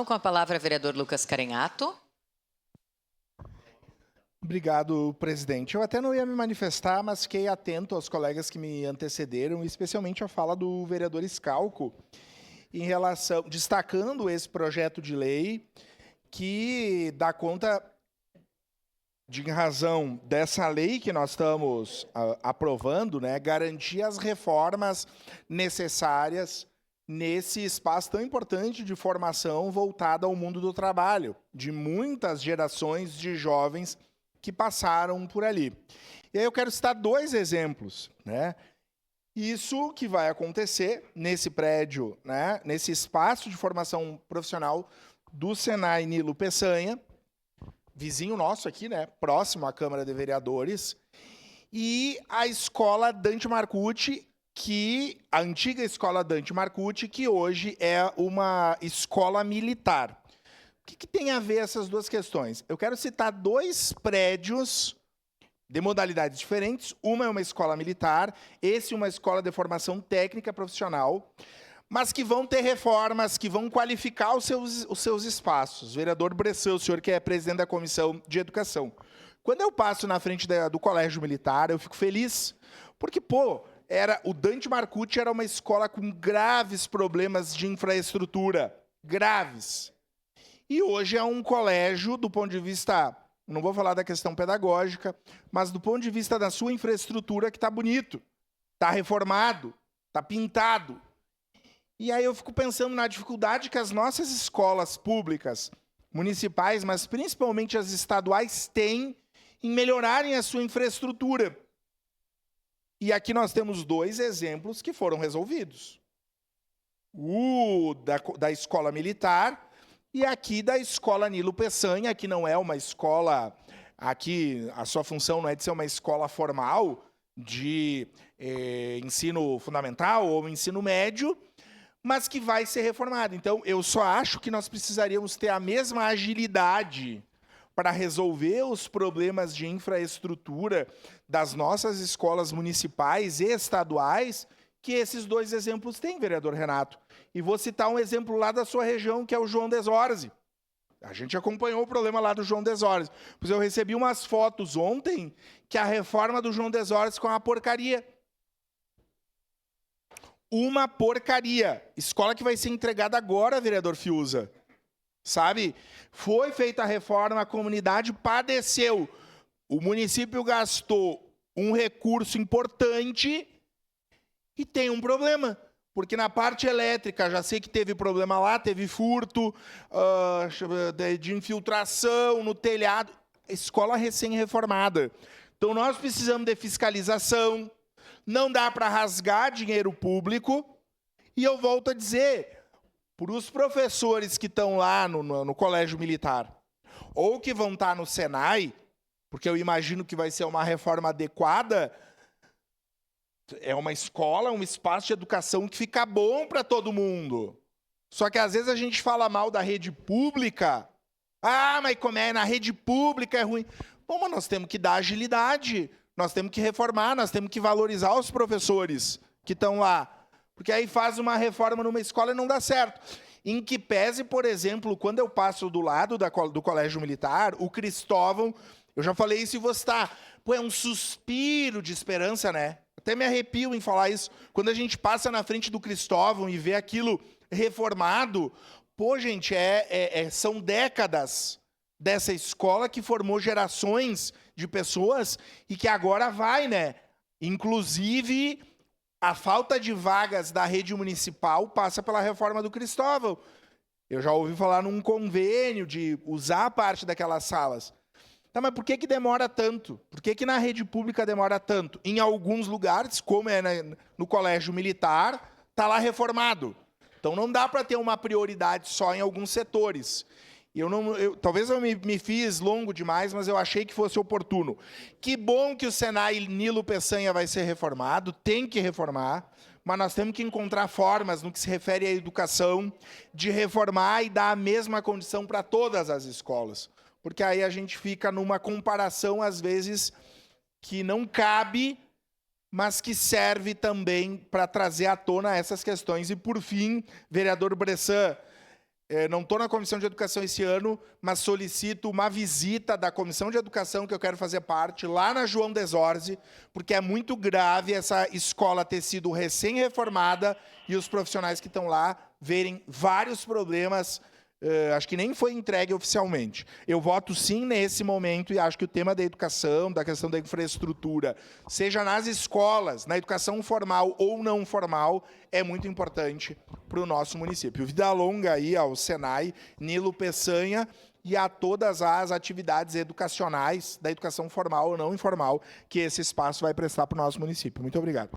Com a palavra, vereador Lucas Carenhato. Obrigado, presidente. Eu até não ia me manifestar, mas fiquei atento aos colegas que me antecederam, especialmente a fala do vereador Scalco, em relação, destacando esse projeto de lei que dá conta, em razão dessa lei que nós estamos aprovando, né, garantir as reformas necessárias nesse espaço tão importante de formação voltada ao mundo do trabalho, de muitas gerações de jovens que passaram por ali. E aí eu quero citar dois exemplos, né? Isso que vai acontecer nesse prédio, né, nesse espaço de formação profissional do Senai Nilo Peçanha, vizinho nosso aqui, né, próximo à Câmara de Vereadores, e a Escola Dante Marcucci, a antiga Escola Dante Marcucci, que hoje é uma escola militar. O que tem a ver essas duas questões? Eu quero citar dois prédios de modalidades diferentes. Uma é uma escola militar, esse é uma escola de formação técnica profissional, mas que vão ter reformas, que vão qualificar os seus espaços. Vereador Bressan, o senhor que é presidente da Comissão de Educação. Quando eu passo na frente do Colégio Militar, eu fico feliz, porque, o Dante Marcucci era uma escola com graves problemas de infraestrutura, graves. E hoje é um colégio, do ponto de vista, não vou falar da questão pedagógica, mas do ponto de vista da sua infraestrutura, que está bonito, está reformado, está pintado. E aí eu fico pensando na dificuldade que as nossas escolas públicas, municipais, mas principalmente as estaduais, têm em melhorarem a sua infraestrutura. E aqui nós temos dois exemplos que foram resolvidos. O da escola militar e aqui da escola Nilo Peçanha, que não é uma escola, aqui a sua função não é de ser uma escola formal de ensino fundamental ou ensino médio, mas que vai ser reformada. Então, eu só acho que nós precisaríamos ter a mesma agilidade para resolver os problemas de infraestrutura das nossas escolas municipais e estaduais que esses dois exemplos têm, vereador Renato. E vou citar um exemplo lá da sua região, que é o João das Horses. A gente acompanhou o problema lá do João das Horses. Pois eu recebi umas fotos ontem que a reforma do João das Horses com uma porcaria. Uma porcaria. Escola que vai ser entregada agora, vereador Fiuza. Sabe? Foi feita a reforma, a comunidade padeceu. O município gastou um recurso importante e tem um problema. Porque na parte elétrica, já sei que teve problema lá, teve furto de infiltração no telhado. Escola recém-reformada. Então, nós precisamos de fiscalização, não dá para rasgar dinheiro público. E eu volto a dizer, para os professores que estão lá no Colégio Militar, ou que vão estar no Senai, porque eu imagino que vai ser uma reforma adequada, é uma escola, um espaço de educação que fica bom para todo mundo. Só que às vezes a gente fala mal da rede pública. Ah, mas como é na rede pública é ruim. Bom, mas nós temos que dar agilidade, nós temos que reformar, nós temos que valorizar os professores que estão lá. Porque aí faz uma reforma numa escola e não dá certo. Em que pese, por exemplo, quando eu passo do lado do Colégio Militar, o Cristóvão, eu já falei isso e vou citar, é um suspiro de esperança, né? Até me arrepio em falar isso. Quando a gente passa na frente do Cristóvão e vê aquilo reformado, gente, são décadas dessa escola que formou gerações de pessoas e que agora vai, né? Inclusive, a falta de vagas da rede municipal passa pela reforma do Cristóvão. Eu já ouvi falar num convênio de usar parte daquelas salas. Tá, mas por que demora tanto? Por que na rede pública demora tanto? Em alguns lugares, como é no Colégio Militar, está lá reformado. Então não dá para ter uma prioridade só em alguns setores. Talvez eu me fiz longo demais, mas eu achei que fosse oportuno. Que bom que o Senai Nilo Peçanha vai ser reformado, tem que reformar, mas nós temos que encontrar formas, no que se refere à educação, de reformar e dar a mesma condição para todas as escolas. Porque aí a gente fica numa comparação, às vezes, que não cabe, mas que serve também para trazer à tona essas questões. E, por fim, vereador Bressan, Não estou na Comissão de Educação esse ano, mas solicito uma visita da Comissão de Educação, que eu quero fazer parte, lá na João Desorze, porque é muito grave essa escola ter sido recém-reformada e os profissionais que estão lá verem vários problemas. Acho que nem foi entregue oficialmente. Eu voto sim nesse momento e acho que o tema da educação, da questão da infraestrutura, seja nas escolas, na educação formal ou não formal, é muito importante para o nosso município. Vida longa aí ao Senai, Nilo Peçanha e a todas as atividades educacionais da educação formal ou não informal que esse espaço vai prestar para o nosso município. Muito obrigado.